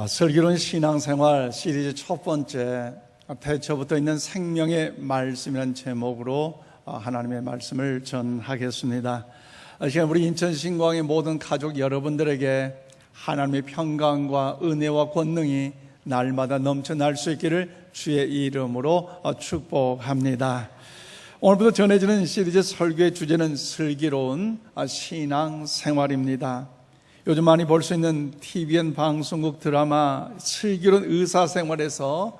슬기로운 신앙생활 시리즈 첫 번째, 태초부터 있는 생명의 말씀이라는 제목으로 하나님의 말씀을 전하겠습니다. 지금 우리 인천신광의 모든 가족 여러분들에게 하나님의 평강과 은혜와 권능이 날마다 넘쳐날 수 있기를 주의 이름으로 축복합니다. 오늘부터 전해지는 시리즈 설교의 주제는 슬기로운 신앙생활입니다. 요즘 많이 볼 수 있는 TVN 방송국 드라마 슬기로운 의사생활에서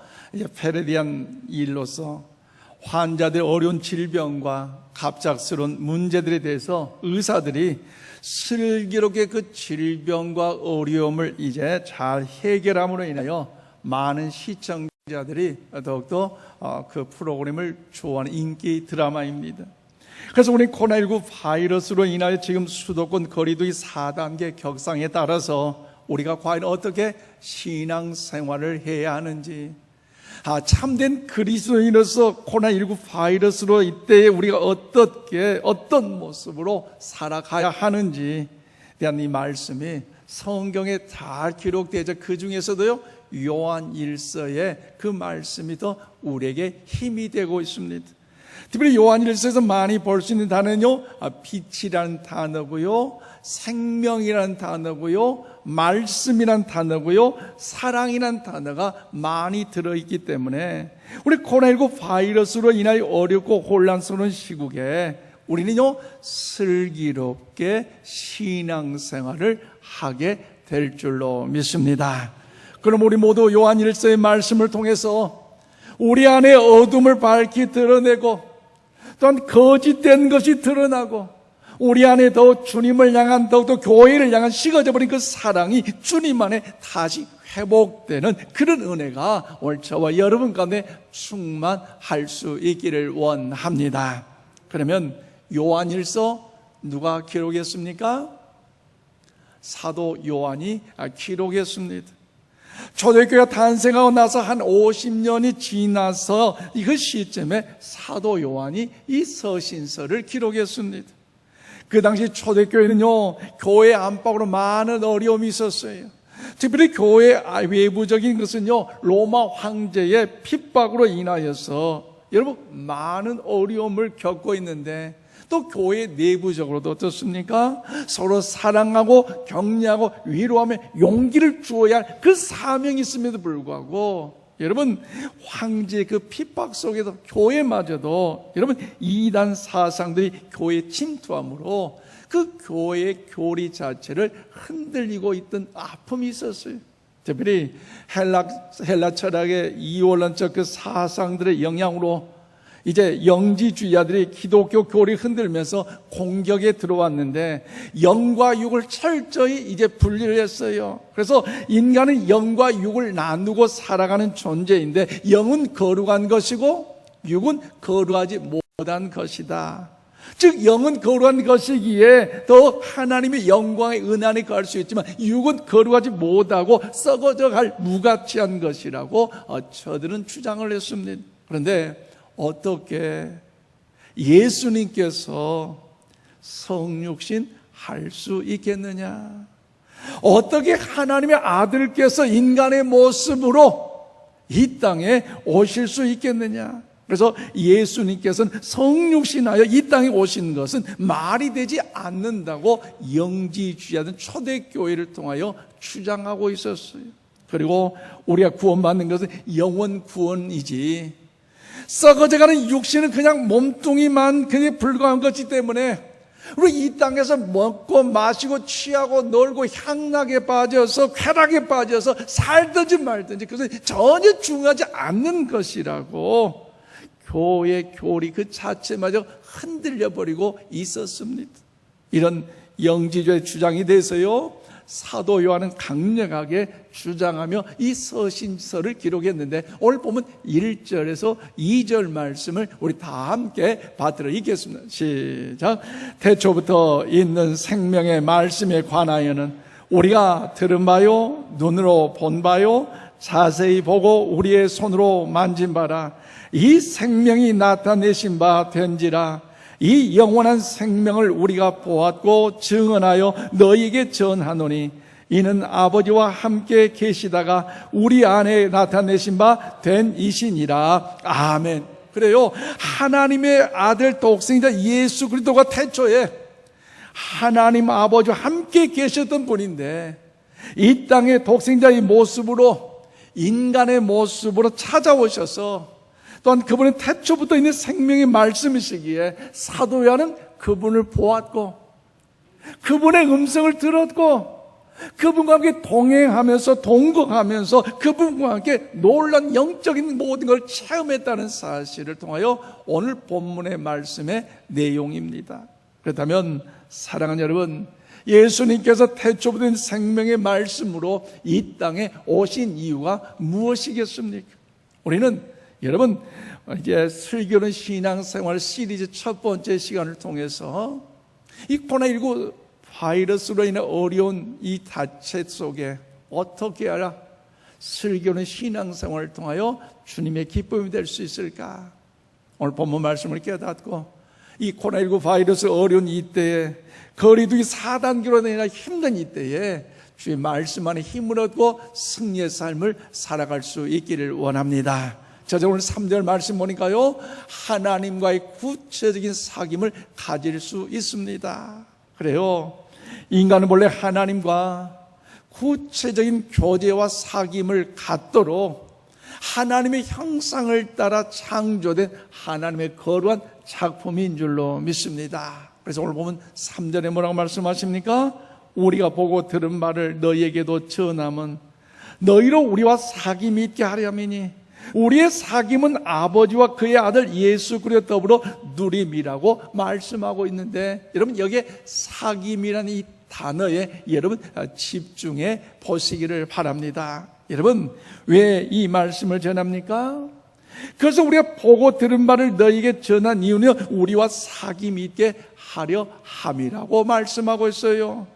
패러디한 일로서 환자들의 어려운 질병과 갑작스러운 문제들에 대해서 의사들이 슬기롭게 그 질병과 어려움을 이제 잘 해결함으로 인하여 많은 시청자들이 더욱더 그 프로그램을 좋아하는 인기 드라마입니다. 그래서 우리 코로나19 바이러스로 인하여 지금 수도권 거리두기 4단계 격상에 따라서 우리가 과연 어떻게 신앙생활을 해야 하는지, 참된 그리스도인으로서 코로나19 바이러스로 이때에 우리가 어떤 모습으로 살아가야 하는지 대한 이 말씀이 성경에 잘 기록되어 있죠. 그 중에서도요, 요한 1서의 그 말씀이 더 우리에게 힘이 되고 있습니다. 특별히 요한일서에서 많이 볼 수 있는 단어는요, 빛이라는 단어고요, 생명이라는 단어고요, 말씀이라는 단어고요, 사랑이라는 단어가 많이 들어있기 때문에 우리 코로나19 바이러스로 인하여 어렵고 혼란스러운 시국에 우리는요, 슬기롭게 신앙생활을 하게 될 줄로 믿습니다. 그럼 우리 모두 요한일서의 말씀을 통해서 우리 안에 어둠을 밝히 드러내고 또한 거짓된 것이 드러나고 우리 안에 더 주님을 향한 더욱더 교회를 향한 식어져 버린 그 사랑이 주님 안에 다시 회복되는 그런 은혜가 오늘 저와 여러분 가운데 충만할 수 있기를 원합니다. 그러면 요한일서 누가 기록했습니까? 사도 요한이 기록했습니다. 초대교회가 탄생하고 나서 한 50년이 지나서 그 시점에 사도 요한이 이 서신서를 기록했습니다. 그 당시 초대교회는요, 교회 안팎으로 많은 어려움이 있었어요. 특별히 교회 외부적인 것은요, 로마 황제의 핍박으로 인하여서 여러분 많은 어려움을 겪고 있는데, 또 교회 내부적으로도 어떻습니까? 서로 사랑하고 격려하고 위로하며 용기를 주어야 할 그 사명이 있음에도 불구하고 여러분 황제의 그 핍박 속에도 교회마저도 여러분 이단 사상들이 교회에 침투함으로 그 교회의 교리 자체를 흔들리고 있던 아픔이 있었어요. 특별히 헬라 철학의 이원론적 그 사상들의 영향으로 이제 영지주의자들이 기독교 교리를 흔들면서 공격에 들어왔는데 영과 육을 철저히 이제 분리를 했어요. 그래서 인간은 영과 육을 나누고 살아가는 존재인데 영은 거룩한 것이고 육은 거룩하지 못한 것이다. 즉 영은 거룩한 것이기에 더 하나님의 영광의 은혜에 거할 수 있지만 육은 거룩하지 못하고 썩어져 갈 무가치한 것이라고 저들은 주장을 했습니다. 그런데 어떻게 예수님께서 성육신 할 수 있겠느냐? 어떻게 하나님의 아들께서 인간의 모습으로 이 땅에 오실 수 있겠느냐? 그래서 예수님께서는 성육신하여 이 땅에 오신 것은 말이 되지 않는다고 영지주의자는 초대교회를 통하여 주장하고 있었어요. 그리고 우리가 구원받는 것은 영원 구원이지 썩어져가는 육신은 그냥 몸뚱이만 그게 불과한 것이기 때문에 우리 이 땅에서 먹고 마시고 취하고 놀고 향락에 빠져서 쾌락에 빠져서 살든지 말든지 그것은 전혀 중요하지 않는 것이라고 교회 교리 그 자체마저 흔들려 버리고 있었습니다. 이런 영지주의 주장이 돼서요, 사도 요한은 강력하게 주장하며 이 서신서를 기록했는데 오늘 보면 1절에서 2절 말씀을 우리 다 함께 받들어 읽겠습니다. 시작. 태초부터 있는 생명의 말씀에 관하여는 우리가 들은 바요 눈으로 본 바요 자세히 보고 우리의 손으로 만진 바라 이 생명이 나타내신 바 된지라. 이 영원한 생명을 우리가 보았고 증언하여 너희에게 전하노니 이는 아버지와 함께 계시다가 우리 안에 나타내신 바 된 이시니라. 아멘. 그래요. 하나님의 아들 독생자 예수 그리스도가 태초에 하나님 아버지와 함께 계셨던 분인데 이 땅의 독생자의 모습으로 인간의 모습으로 찾아오셔서 또한 그분은 태초부터 있는 생명의 말씀이시기에 사도 요한은 그분을 보았고 그분의 음성을 들었고 그분과 함께 동행하면서 동거하면서 그분과 함께 놀라운 영적인 모든 걸 체험했다는 사실을 통하여 오늘 본문의 말씀의 내용입니다. 그렇다면 사랑하는 여러분, 예수님께서 태초부터 있는 생명의 말씀으로 이 땅에 오신 이유가 무엇이겠습니까? 우리는 여러분 이제 슬기로운 신앙생활 시리즈 첫 번째 시간을 통해서 이 코로나19 바이러스로 인해 어려운 이 닷새 속에 어떻게 해야 슬기로운 신앙생활을 통하여 주님의 기쁨이 될 수 있을까? 오늘 본문 말씀을 깨닫고 이 코로나19 바이러스 어려운 이때에 거리두기 4단계로 인해 힘든 이때에 주의 말씀 안에 힘을 얻고 승리의 삶을 살아갈 수 있기를 원합니다. 자, 오늘 3절 말씀 보니까요, 하나님과의 구체적인 사귐을 가질 수 있습니다. 그래요. 인간은 원래 하나님과 구체적인 교제와 사귐을 갖도록 하나님의 형상을 따라 창조된 하나님의 거룩한 작품인 줄로 믿습니다. 그래서 오늘 보면 3절에 뭐라고 말씀하십니까? 우리가 보고 들은 말을 너희에게도 전함은 너희로 우리와 사귐이 있게 하려 함이니 우리의 사귐은 아버지와 그의 아들 예수 그리스도 더불어 누림이라고 말씀하고 있는데, 여러분 여기에 사귐이라는 이 단어에 여러분 집중해 보시기를 바랍니다. 여러분 왜 이 말씀을 전합니까? 그래서 우리가 보고 들은 말을 너희에게 전한 이유는 우리와 사귐이 있게 하려 함이라고 말씀하고 있어요.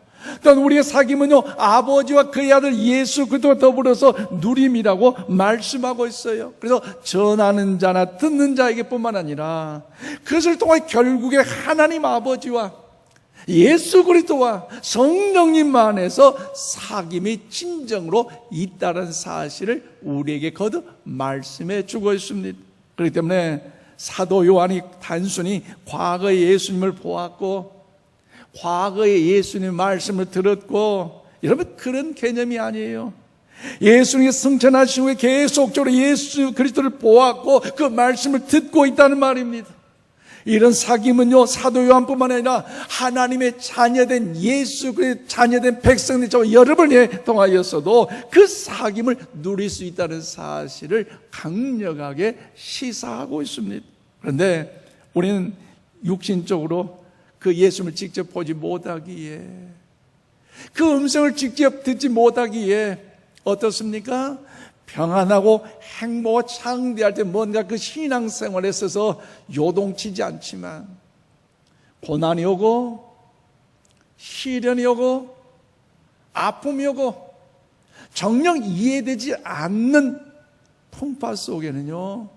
그러니까 우리의 사귐은요, 아버지와 그의 아들 예수 그리스도와 더불어서 누림이라고 말씀하고 있어요. 그래서 전하는 자나 듣는 자에게 뿐만 아니라 그것을 통해 결국에 하나님 아버지와 예수 그리스도와 성령님 안에서 사귐이 진정으로 있다는 사실을 우리에게 거듭 말씀해 주고 있습니다. 그렇기 때문에 사도 요한이 단순히 과거의 예수님을 보았고 과거에 예수님의 말씀을 들었고, 여러분 그런 개념이 아니에요. 예수님의 승천하신 후에 계속적으로 예수 그리스도를 보았고 그 말씀을 듣고 있다는 말입니다. 이런 사귐은요, 사도 요한뿐만 아니라 하나님의 자녀된 예수 그리스도의 자녀된 백성들 저와 여러분에 통하여서도 그 사귐을 누릴 수 있다는 사실을 강력하게 시사하고 있습니다. 그런데 우리는 육신적으로 그 예수님을 직접 보지 못하기에, 그 음성을 직접 듣지 못하기에 어떻습니까? 평안하고 행복하고 창대할 때 뭔가 그 신앙생활에 있어서 요동치지 않지만 고난이 오고 시련이 오고 아픔이 오고 정녕 이해되지 않는 풍파 속에는요,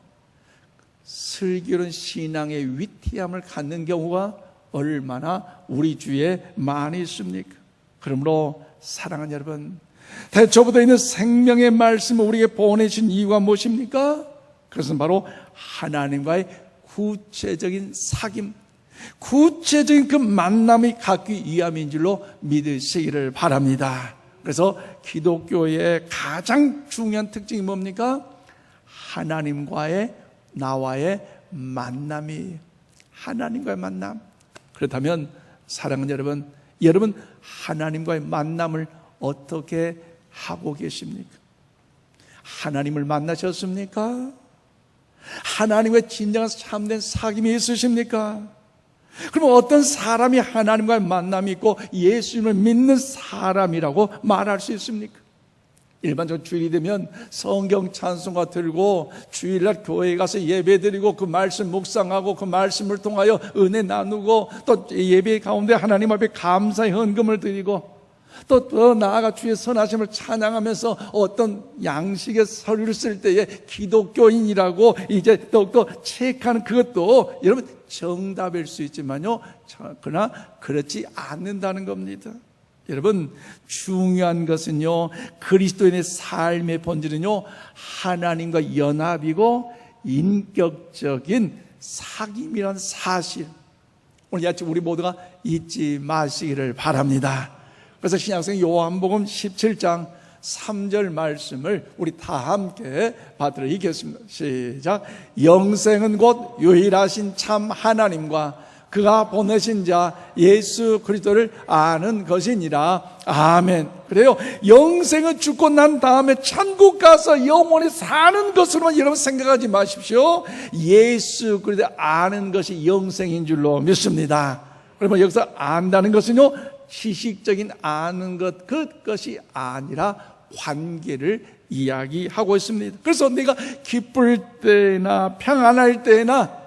슬기로운 신앙의 위태함을 갖는 경우가 얼마나 우리 주위에 많이 있습니까? 그러므로 사랑하는 여러분, 태초부터 있는 생명의 말씀을 우리에게 보내신 이유가 무엇입니까? 그것은 바로 하나님과의 구체적인 사귐, 구체적인 그 만남이 갖기 위함인 줄로 믿으시기를 바랍니다. 그래서 기독교의 가장 중요한 특징이 뭡니까? 하나님과의 나와의 만남이에요. 하나님과의 만남. 그렇다면 사랑하는 여러분 하나님과의 만남을 어떻게 하고 계십니까? 하나님을 만나셨습니까? 하나님과의 진정한 참된 사귐이 있으십니까? 그럼 어떤 사람이 하나님과의 만남이 있고 예수님을 믿는 사람이라고 말할 수 있습니까? 일반적으로 주일이 되면 성경 찬송가 들고 주일날 교회에 가서 예배 드리고 그 말씀 묵상하고 그 말씀을 통하여 은혜 나누고 또 예배 가운데 하나님 앞에 감사의 헌금을 드리고 또 더 나아가 주의 선하심을 찬양하면서 어떤 양식의 서류를 쓸 때에 기독교인이라고 이제 더욱더 체크하는 그것도 여러분 정답일 수 있지만요, 그러나 그렇지 않는다는 겁니다. 여러분, 중요한 것은요, 그리스도인의 삶의 본질은요, 하나님과 연합이고 인격적인 사귐이라는 사실, 오늘 아침 우리 모두가 잊지 마시기를 바랍니다. 그래서 신약성 요한복음 17장 3절 말씀을 우리 다 함께 받들어 읽겠습니다. 시작. 영생은 곧 유일하신 참 하나님과 그가 보내신 자 예수 그리스도를 아는 것이니라. 아멘. 그래요, 영생은 죽고 난 다음에 천국 가서 영원히 사는 것으로만 여러분 생각하지 마십시오. 예수 그리스도 아는 것이 영생인 줄로 믿습니다. 그러면 여기서 안다는 것은요, 지식적인 아는 것, 그것이 아니라 관계를 이야기하고 있습니다. 그래서 내가 기쁠 때나 평안할 때나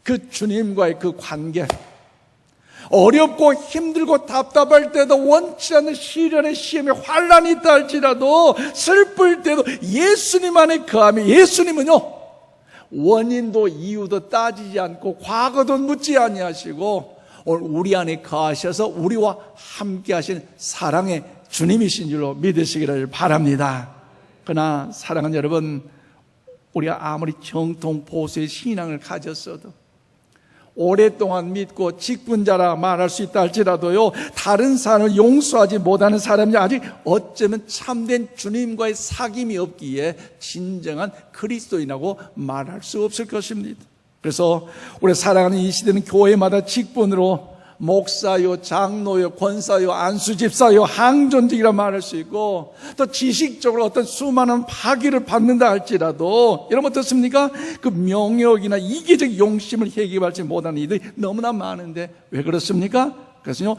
그 주님과의 그 관계, 어렵고 힘들고 답답할 때도, 원치 않는 시련의 시험에 환란이 있다 할지라도, 슬플 때도 예수님 안에 거하며, 예수님은요, 원인도 이유도 따지지 않고 과거도 묻지 아니하시고 오늘 우리 안에 거하셔서 우리와 함께 하시는 사랑의 주님이신 줄로 믿으시기를 바랍니다. 그러나 사랑하는 여러분, 우리가 아무리 정통 보수의 신앙을 가졌어도, 오랫동안 믿고 직분자라 말할 수 있다 할지라도요, 다른 사람을 용서하지 못하는 사람이 아직 어쩌면 참된 주님과의 사귐이 없기에 진정한 그리스도인이라고 말할 수 없을 것입니다. 그래서 우리 사랑하는 이 시대는 교회마다 직분으로 목사요, 장로요, 권사요, 안수집사요, 항존직이라 말할 수 있고, 또 지식적으로 어떤 수많은 파기를 받는다 할지라도, 여러분 어떻습니까? 그 명예욕이나 이기적 용심을 해결하지 못하는 이들이 너무나 많은데 왜 그렇습니까? 그래서요,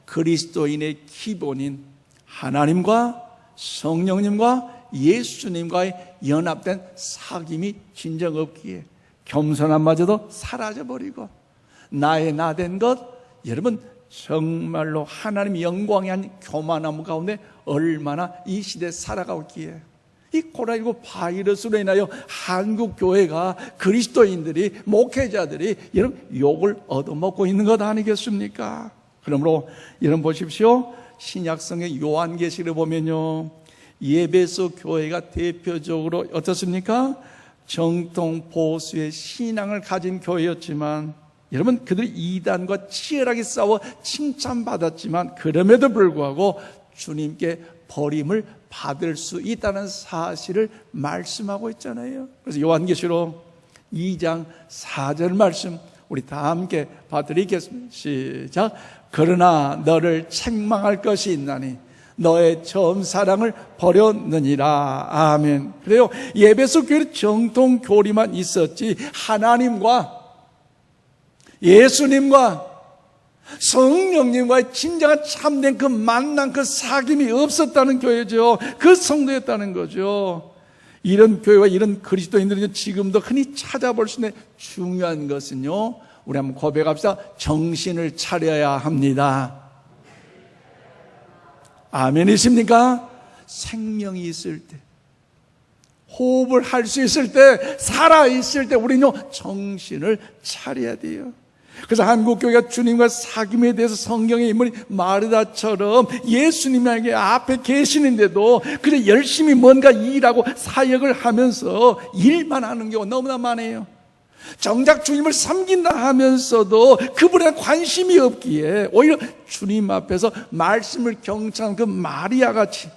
그리스도인의 기본인 하나님과 성령님과 예수님과의 연합된 사귐이 진정 없기에 겸손함마저도 사라져버리고, 나의 나된 것, 여러분 정말로 하나님 영광이 한 교만함 가운데 얼마나 이 시대에 살아가기에, 이 코로나19 바이러스로 인하여 한국 교회가, 그리스도인들이, 목회자들이 여러분 욕을 얻어먹고 있는 것 아니겠습니까? 그러므로 여러분 보십시오. 신약성의 요한계시를 보면요, 예배소 교회가 대표적으로 어떻습니까? 정통 보수의 신앙을 가진 교회였지만, 여러분 그들이 이단과 치열하게 싸워 칭찬받았지만 그럼에도 불구하고 주님께 버림을 받을 수 있다는 사실을 말씀하고 있잖아요. 그래서 요한계시록 2장 4절 말씀 우리 다 함께 받드리겠습니다. 시작. 그러나 너를 책망할 것이 있나니 너의 처음 사랑을 버렸느니라. 아멘. 그래요, 예배소 교회는 정통 교리만 있었지 하나님과 예수님과 성령님과의 진정한 참된 그 만남, 그 사귐이 없었다는 교회죠. 그 성도였다는 거죠. 이런 교회와 이런 그리스도인들은 지금도 흔히 찾아볼 수 있는 중요한 것은요, 우리 한번 고백합시다. 정신을 차려야 합니다. 아멘이십니까? 생명이 있을 때, 호흡을 할 수 있을 때, 살아있을 때 우리는요 정신을 차려야 돼요. 그래서 한국교회가 주님과 사귐에 대해서 성경의 인물이 마르다처럼 예수님에게 앞에 계시는데도 그냥 열심히 뭔가 일하고 사역을 하면서 일만 하는 경우가 너무나 많아요. 정작 주님을 섬긴다 하면서도 그분에 관심이 없기에 오히려 주님 앞에서 말씀을 경청한 그 마리아같이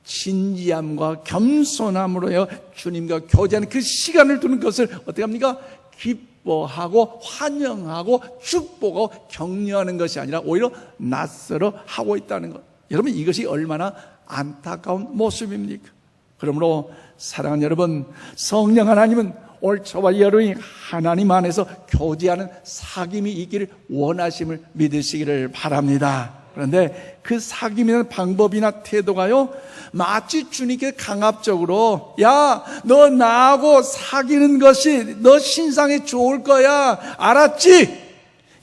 진지함과 겸손함으로 주님과 교제하는 그 시간을 두는 것을 어떻게 합니까? 기뻐하고 환영하고 축복하고 격려하는 것이 아니라 오히려 낯설어 하고 있다는 것. 여러분 이것이 얼마나 안타까운 모습입니까? 그러므로 사랑하는 여러분, 성령 하나님은 오늘 저와 여러분이 하나님 안에서 교제하는 사귐이 있기를 원하심을 믿으시기를 바랍니다. 그런데 그 사귐이라는 방법이나 태도가요, 마치 주님께 강압적으로 야, 너 나하고 사귀는 것이 너 신상에 좋을 거야, 알았지?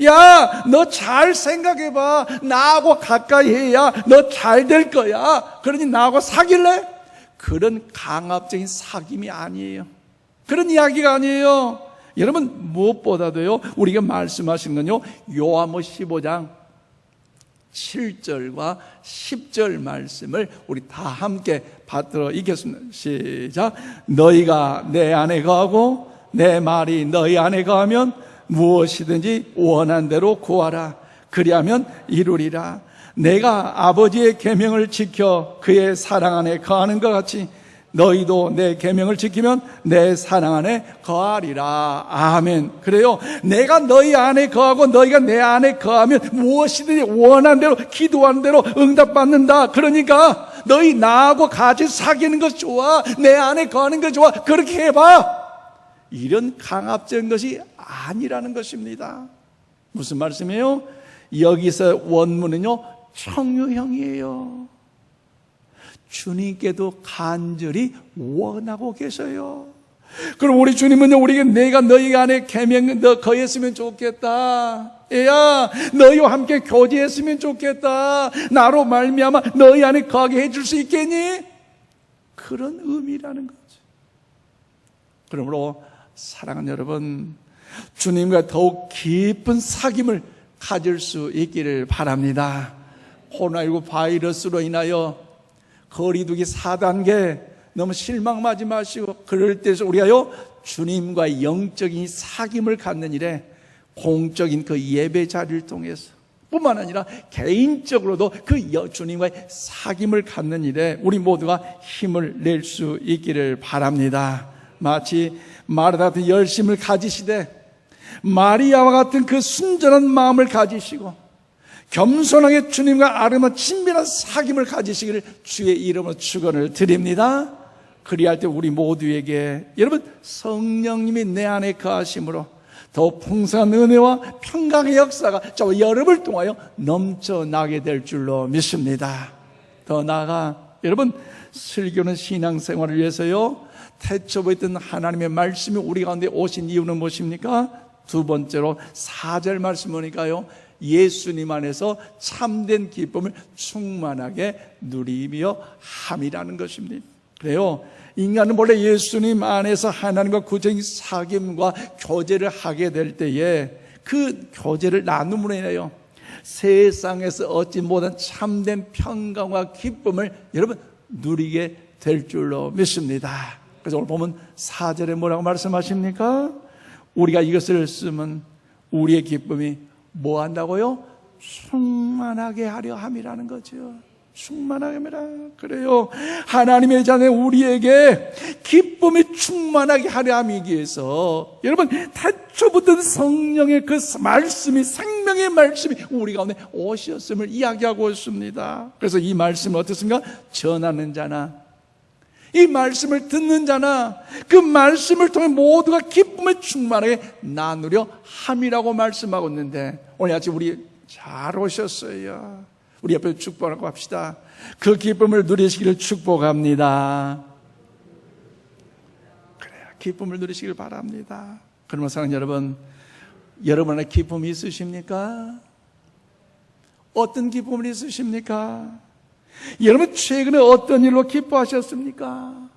야, 너 잘 생각해봐. 나하고 가까이 해야 너 잘 될 거야. 그러니 나하고 사귈래? 그런 강압적인 사귐이 아니에요. 그런 이야기가 아니에요. 여러분 무엇보다도요, 우리가 말씀하신 건요, 요한복음 15장 7절과 10절 말씀을 우리 다 함께 받들어 읽겠습니다. 시작. 너희가 내 안에 거하고 내 말이 너희 안에 거하면 무엇이든지 원한 대로 구하라. 그리하면 이루리라. 내가 아버지의 계명을 지켜 그의 사랑 안에 거하는 것 같이 너희도 내 계명을 지키면 내 사랑 안에 거하리라. 아멘. 그래요. 내가 너희 안에 거하고 너희가 내 안에 거하면 무엇이든지 원하는 대로 기도하는 대로 응답받는다. 그러니까 너희 나하고 같이 사귀는 것 좋아. 내 안에 거하는 것 좋아. 그렇게 해봐. 이런 강압적인 것이 아니라는 것입니다. 무슨 말씀이에요? 여기서 원문은요, 청유형이에요. 주님께도 간절히 원하고 계셔요. 그럼 우리 주님은요, 우리에게 내가 너희 안에 계명 너 거했으면 좋겠다. 애야, 너희와 함께 교제했으면 좋겠다. 나로 말미암아 너희 안에 거하게 해줄 수 있겠니? 그런 의미라는 거죠. 그러므로 사랑하는 여러분, 주님과 더욱 깊은 사귐을 가질 수 있기를 바랍니다. 코로나19 바이러스로 인하여 거리두기 4단계 너무 실망하지 마시고, 그럴 때서 우리가요, 주님과 영적인 사귐을 갖는 일에 공적인 그 예배 자리를 통해서 뿐만 아니라 개인적으로도 그 주님과의 사귐을 갖는 일에 우리 모두가 힘을 낼 수 있기를 바랍니다. 마치 마르다 같은 열심을 가지시되 마리아와 같은 그 순전한 마음을 가지시고 겸손하게 주님과 아름다운 친밀한 사귐을 가지시기를 주의 이름으로 축원을 드립니다. 그리할 때 우리 모두에게 여러분 성령님이 내 안에 거하심으로 더 풍성한 은혜와 평강의 역사가 저 여름을 통하여 넘쳐나게 될 줄로 믿습니다. 더 나아가 여러분, 설교는 신앙생활을 위해서요, 태초부터 있던 하나님의 말씀이 우리 가운데 오신 이유는 무엇입니까? 두 번째로 4절 말씀 보니까요, 예수님 안에서 참된 기쁨을 충만하게 누리며 함이라는 것입니다. 그래요, 인간은 원래 예수님 안에서 하나님과 구적인 사귐과 교제를 하게 될 때에 그 교제를 나눔으로 인하여 세상에서 얻지 못한 참된 평강과 기쁨을 여러분 누리게 될 줄로 믿습니다. 그래서 오늘 보면 4절에 뭐라고 말씀하십니까? 우리가 이것을 쓰면 우리의 기쁨이 뭐 한다고요? 충만하게 하려 함이라는 거죠. 충만하게 합니다. 그래요, 하나님의 자녀 우리에게 기쁨이 충만하게 하려 함이기 위해서 여러분 태초부터 성령의 그 말씀이, 생명의 말씀이 우리 가운데 오셨음을 이야기하고 있습니다. 그래서 이 말씀은 어떻습니까? 전하는 자나 이 말씀을 듣는 자나 그 말씀을 통해 모두가 기쁨을 충만하게 나누려 함이라고 말씀하고 있는데, 오늘 아침 우리 잘 오셨어요. 우리 옆에 축복하고 합시다. 그 기쁨을 누리시기를 축복합니다. 그래요, 기쁨을 누리시길 바랍니다. 그러면 사랑하는 여러분, 여러분 안에 기쁨이 있으십니까? 어떤 기쁨을 있으십니까? 여러분 최근에 어떤 일로 기뻐하셨습니까?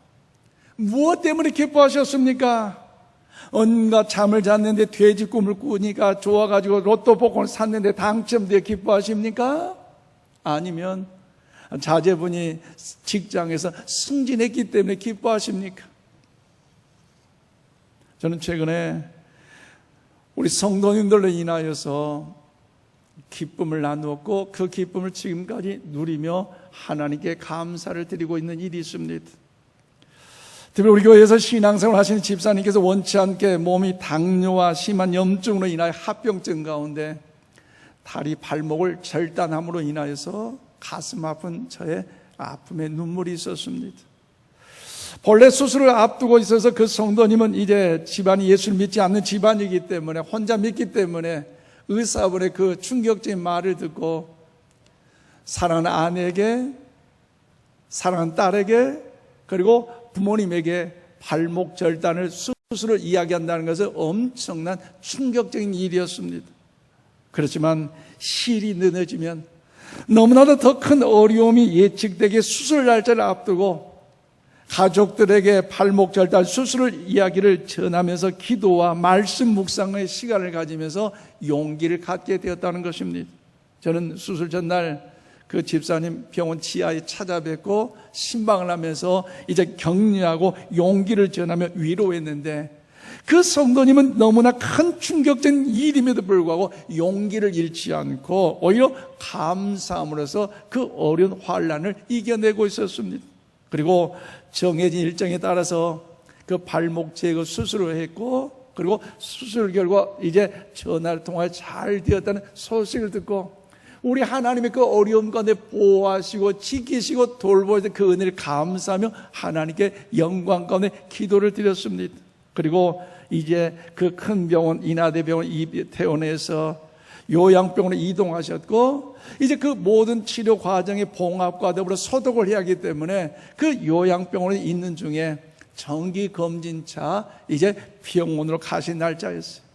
무엇 때문에 기뻐하셨습니까? 온갖 잠을 잤는데 돼지 꿈을 꾸니까 좋아가지고 로또 복권을 샀는데 당첨되어 기뻐하십니까? 아니면 자제분이 직장에서 승진했기 때문에 기뻐하십니까? 저는 최근에 우리 성도님들로 인하여서 기쁨을 나누었고 그 기쁨을 지금까지 누리며 하나님께 감사를 드리고 있는 일이 있습니다. 특히 우리 교회에서 신앙생활 하시는 집사님께서 원치 않게 몸이 당뇨와 심한 염증으로 인하여 합병증 가운데 다리 발목을 절단함으로 인하여서 가슴 아픈 저의 아픔에 눈물이 있었습니다. 본래 수술을 앞두고 있어서 그 성도님은 이제 집안이 예수를 믿지 않는 집안이기 때문에 혼자 믿기 때문에 의사분의 그 충격적인 말을 듣고 사랑하는 아내에게, 사랑하는 딸에게, 그리고 부모님에게 발목 절단을 수술을 이야기한다는 것은 엄청난 충격적인 일이었습니다. 그렇지만 실이 늦어지면 너무나도 더 큰 어려움이 예측되게 수술 날짜를 앞두고 가족들에게 발목 절단 수술을 이야기를 전하면서 기도와 말씀 묵상의 시간을 가지면서 용기를 갖게 되었다는 것입니다. 저는 수술 전날 그 집사님 병원 지하에 찾아뵙고 신방을 하면서 이제 격려하고 용기를 전하며 위로했는데, 그 성도님은 너무나 큰 충격적인 일임에도 불구하고 용기를 잃지 않고 오히려 감사함으로써 그 어려운 환난을 이겨내고 있었습니다. 그리고 정해진 일정에 따라서 그 발목 제거 수술을 했고, 그리고 수술 결과 이제 전화를 통하여 잘 되었다는 소식을 듣고, 우리 하나님의 그 어려움 가운데 보호하시고 지키시고 돌보시는 그 은혜를 감사하며 하나님께 영광 가운데 기도를 드렸습니다. 그리고 이제 그 큰 병원, 인하대병원 퇴원해서 요양병원에 이동하셨고, 이제 그 모든 치료 과정의 봉합과 더불어 소독을 해야 하기 때문에 그 요양병원에 있는 중에 정기검진차 이제 병원으로 가신 날짜였어요.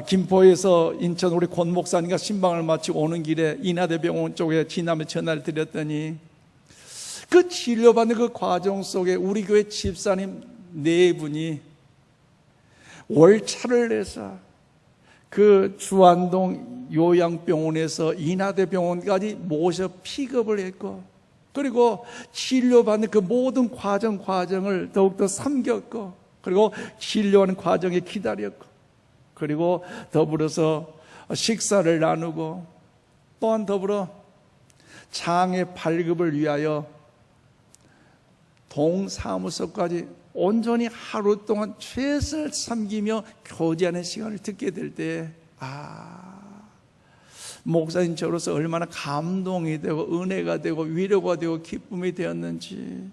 김포에서 인천 우리 권 목사님과 신방을 마치고 오는 길에 인하대병원 쪽에 지나며 전화를 드렸더니, 그 치료받는 그 과정 속에 우리 교회 집사님 4분이 월차를 내서 그 주안동 요양병원에서 인하대병원까지 모셔 픽업을 했고, 그리고 치료받는 그 모든 과정을 더욱더 섬겼고, 그리고 진료하는 과정에 기다렸고, 그리고 더불어서 식사를 나누고, 또한 더불어 장애 발급을 위하여 동사무소까지 온전히 하루 동안 최선을 섬기며 교제하는 시간을 듣게 될 때, 목사님 저로서 얼마나 감동이 되고 은혜가 되고 위로가 되고 기쁨이 되었는지,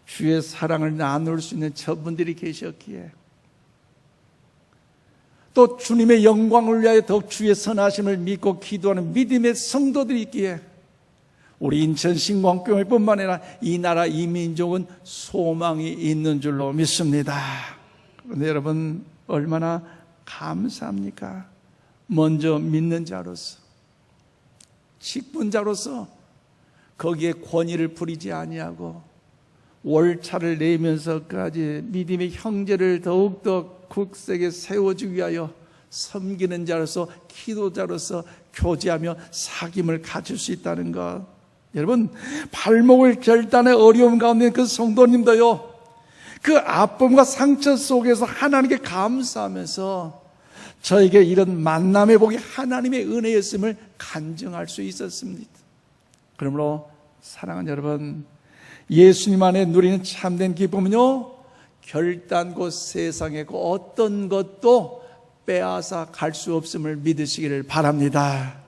주의 사랑을 나눌 수 있는 저분들이 계셨기에, 또 주님의 영광을 위하여 더욱 주의 선하심을 믿고 기도하는 믿음의 성도들이 있기에 우리 인천 신광교회뿐만 아니라 이 나라 이 민족은 소망이 있는 줄로 믿습니다. 그런데 여러분, 얼마나 감사합니까? 먼저 믿는 자로서, 직분자로서 거기에 권위를 부리지 아니하고 월차를 내면서까지 믿음의 형제를 더욱더 굳세게 세워주기 위하여 섬기는 자로서, 기도자로서 교제하며 사귐을 가질 수 있다는 것. 여러분, 발목을 결단의 어려움 가운데 그 성도님도요, 그 아픔과 상처 속에서 하나님께 감사하면서 저에게 이런 만남의 복이 하나님의 은혜였음을 간증할 수 있었습니다. 그러므로 사랑하는 여러분, 예수님 안에 누리는 참된 기쁨은요, 결단코 세상의 그 어떤 것도 빼앗아 갈 수 없음을 믿으시기를 바랍니다.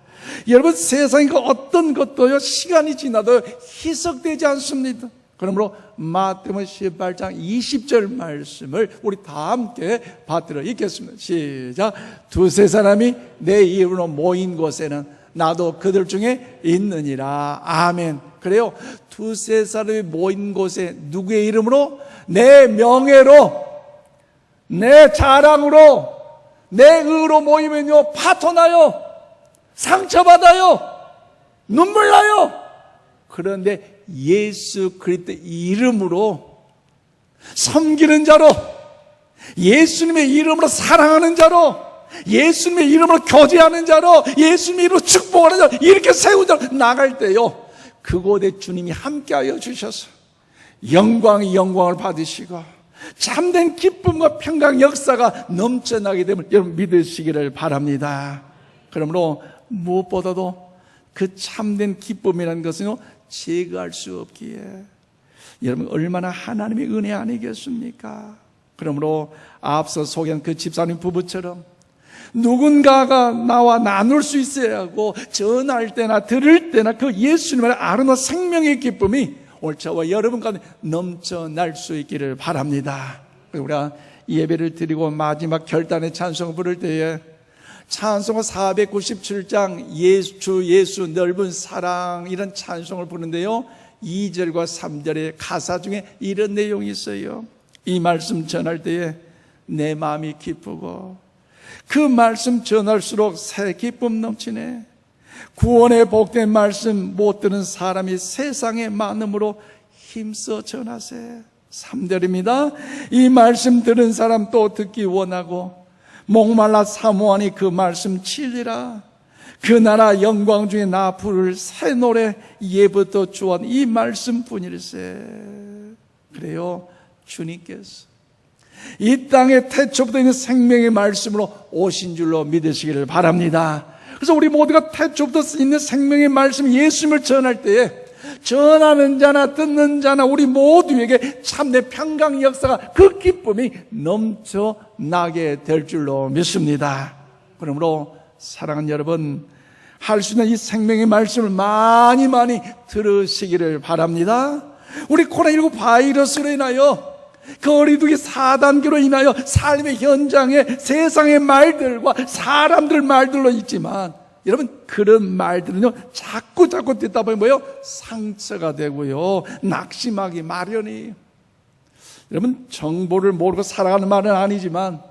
여러분, 세상의 그 어떤 것도요, 시간이 지나도 희석되지 않습니다. 그러므로 마태복음 18장 20절 말씀을 우리 다 함께 받들어 읽겠습니다. 시작. 두세 사람이 내 이름으로 모인 곳에는 나도 그들 중에 있느니라. 아멘. 그래요, 두세 사람이 모인 곳에 누구의 이름으로? 내 명예로, 내 자랑으로, 내 의로 모이면요, 파토나요, 상처받아요, 눈물 나요. 그런데 예수 그리스도의 이름으로 섬기는 자로, 예수님의 이름으로 사랑하는 자로, 예수님의 이름으로 교제하는 자로, 예수님의 이름으로 축복하는 자로 이렇게 세우자 나갈 때요, 그곳에 주님이 함께하여 주셔서 영광이 영광을 받으시고 참된 기쁨과 평강 역사가 넘쳐나게 되면 여러분 믿으시기를 바랍니다. 그러므로 무엇보다도 그 참된 기쁨이라는 것은요, 제거할 수 없기에 여러분 얼마나 하나님의 은혜 아니겠습니까? 그러므로 앞서 소개한 그 집사님 부부처럼 누군가가 나와 나눌 수 있어야 하고, 전할 때나 들을 때나 그 예수님의 아름다운 생명의 기쁨이 오늘 저와 여러분 가운데 넘쳐날 수 있기를 바랍니다. 우리가 예배를 드리고 마지막 결단의 찬송을 부를 때에 찬송가 497장 주 예수 넓은 사랑, 이런 찬송을 부르는데요, 2절과 3절의 가사 중에 이런 내용이 있어요. 이 말씀 전할 때에 내 마음이 기쁘고 그 말씀 전할수록 새 기쁨 넘치네. 구원의 복된 말씀 못 듣는 사람이 세상에 많음으로 힘써 전하세. 3절입니다. 이 말씀 들은 사람 또 듣기 원하고 목말라 사모하니 그 말씀 진리라. 그 나라 영광 중에 나 부를 새 노래 예부터 주한 이 말씀뿐일세. 그래요, 주님께서 이 땅에 태초부터 있는 생명의 말씀으로 오신 줄로 믿으시기를 바랍니다. 그래서 우리 모두가 태초부터 있는 생명의 말씀 예수님을 전할 때에 전하는 자나 듣는 자나 우리 모두에게 참된 평강 역사가, 그 기쁨이 넘쳐나게 될 줄로 믿습니다. 그러므로 사랑하는 여러분, 할 수 있는 이 생명의 말씀을 많이 들으시기를 바랍니다. 우리 코로나19 바이러스로 인하여, 그 어리둥이 사단계로 인하여 삶의 현장에 세상의 말들과 사람들 말들로 있지만, 여러분, 그런 말들은요 자꾸 듣다 보면 뭐예요? 상처가 되고요, 낙심하기 마련이에요. 여러분, 정보를 모르고 살아가는 말은 아니지만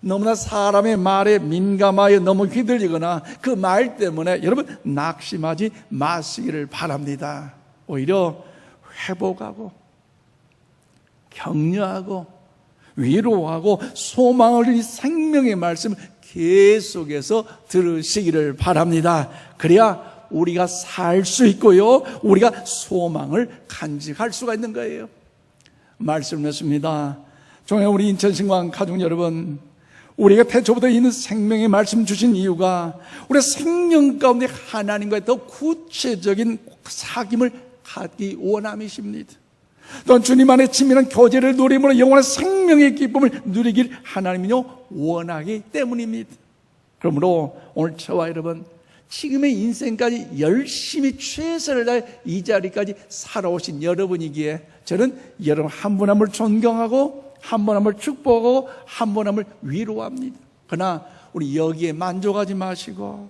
너무나 사람의 말에 민감하여 너무 휘둘리거나 그 말 때문에 여러분 낙심하지 마시기를 바랍니다. 오히려 회복하고 격려하고 위로하고 소망을, 이 생명의 말씀을 계속해서 들으시기를 바랍니다. 그래야 우리가 살 수 있고요, 우리가 소망을 간직할 수가 있는 거예요. 말씀을 했습니다. 종의 우리 인천신광 가족 여러분, 우리가 태초부터 있는 생명의 말씀 주신 이유가 우리 생명 가운데 하나님과의 더 구체적인 사귐을 갖기 원함이십니다. 또한 주님 안에 친밀한 교제를 누림으로 영원한 생명의 기쁨을 누리길 하나님은요 원하기 때문입니다. 그러므로 오늘 저와 여러분, 지금의 인생까지 열심히 최선을 다해 이 자리까지 살아오신 여러분이기에 저는 여러분 한 분 한 분을 존경하고 한 분 한 분을 축복하고 한 분 한 분을 위로합니다. 그러나 우리 여기에 만족하지 마시고,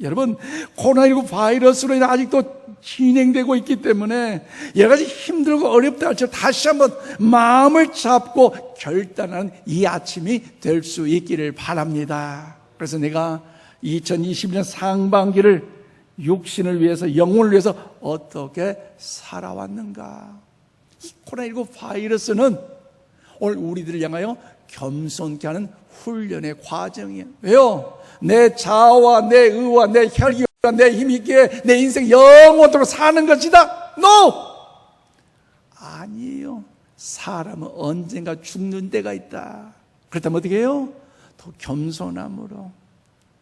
여러분, 코로나19 바이러스로 인해 아직도 진행되고 있기 때문에 여러 가지 힘들고 어렵다 할지라도 다시 한번 마음을 잡고 결단하는 이 아침이 될 수 있기를 바랍니다. 그래서 내가 2021년 상반기를 육신을 위해서, 영혼을 위해서 어떻게 살아왔는가. 이 코로나19 바이러스는 오늘 우리들을 향하여 겸손케 하는 훈련의 과정이에요. 왜요? 내 자아와 내 의와 내 혈기와 내 힘있게 내 인생 영원토록 사는 것이다. No! 아니에요. 사람은 언젠가 죽는 때가 있다. 그렇다면 어떻게 해요? 더 겸손함으로,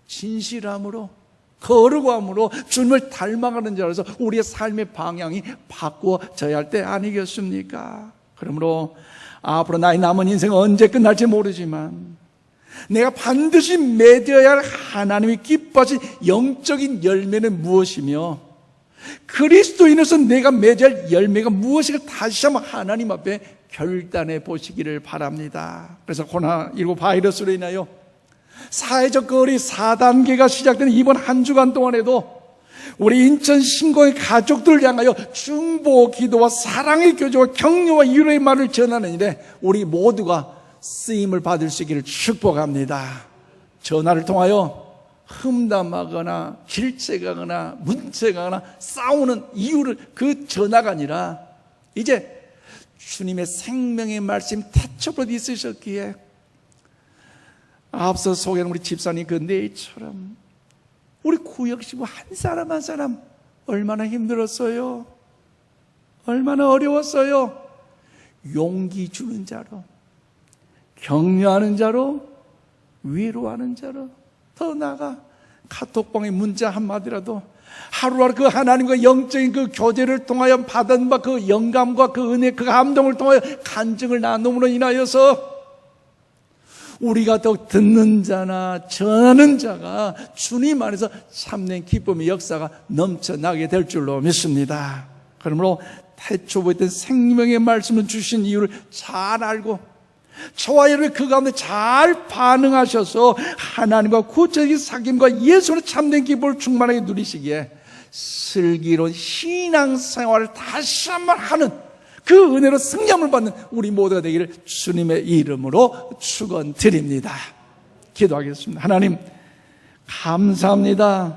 진실함으로, 거룩함으로 주님을 닮아가는 자로서 우리의 삶의 방향이 바꾸어져야 할 때 아니겠습니까? 그러므로 앞으로 나의 남은 인생은 언제 끝날지 모르지만 내가 반드시 맺어야 할 하나님이 기뻐하신 영적인 열매는 무엇이며 그리스도인으로서 내가 맺어야 할 열매가 무엇인가 다시 한번 하나님 앞에 결단해 보시기를 바랍니다. 그래서 코로나19 바이러스로 인하여 사회적 거리 4단계가 시작되는 이번 한 주간 동안에도 우리 인천 신공의 가족들을 향하여 중보 기도와 사랑의 교제와 격려와 위로의 말을 전하는 일에 우리 모두가 쓰임을 받을 수 있기를 축복합니다. 전화를 통하여 흠담하거나 질책하거나 문책하거나 싸우는 이유를 그 전화가 아니라 이제 주님의 생명의 말씀 태초부터 있으셨기에 앞서 소개한 우리 집사님 그 네이처럼 우리 구역시고 한 사람 한 사람 얼마나 힘들었어요. 얼마나 어려웠어요. 용기 주는 자로, 격려하는 자로, 위로하는 자로, 더 나아가 카톡방에 문자 한마디라도 하루하루 그 하나님과 영적인 그 교제를 통하여 받은 바 그 영감과 그 은혜, 그 감동을 통하여 간증을 나눔으로 인하여서 우리가 더 듣는 자나 전하는 자가 주님 안에서 참된 기쁨의 역사가 넘쳐나게 될 줄로 믿습니다. 그러므로 태초부터 있던 생명의 말씀을 주신 이유를 잘 알고 저와 여러분이 그 가운데 잘 반응하셔서 하나님과 구체적인 사귐과 예수의 참된 기쁨을 충만하게 누리시기에 슬기로운 신앙생활을 다시 한번 하는 그 은혜로 승리함을 받는 우리 모두가 되기를 주님의 이름으로 축원드립니다. 기도하겠습니다. 하나님 감사합니다.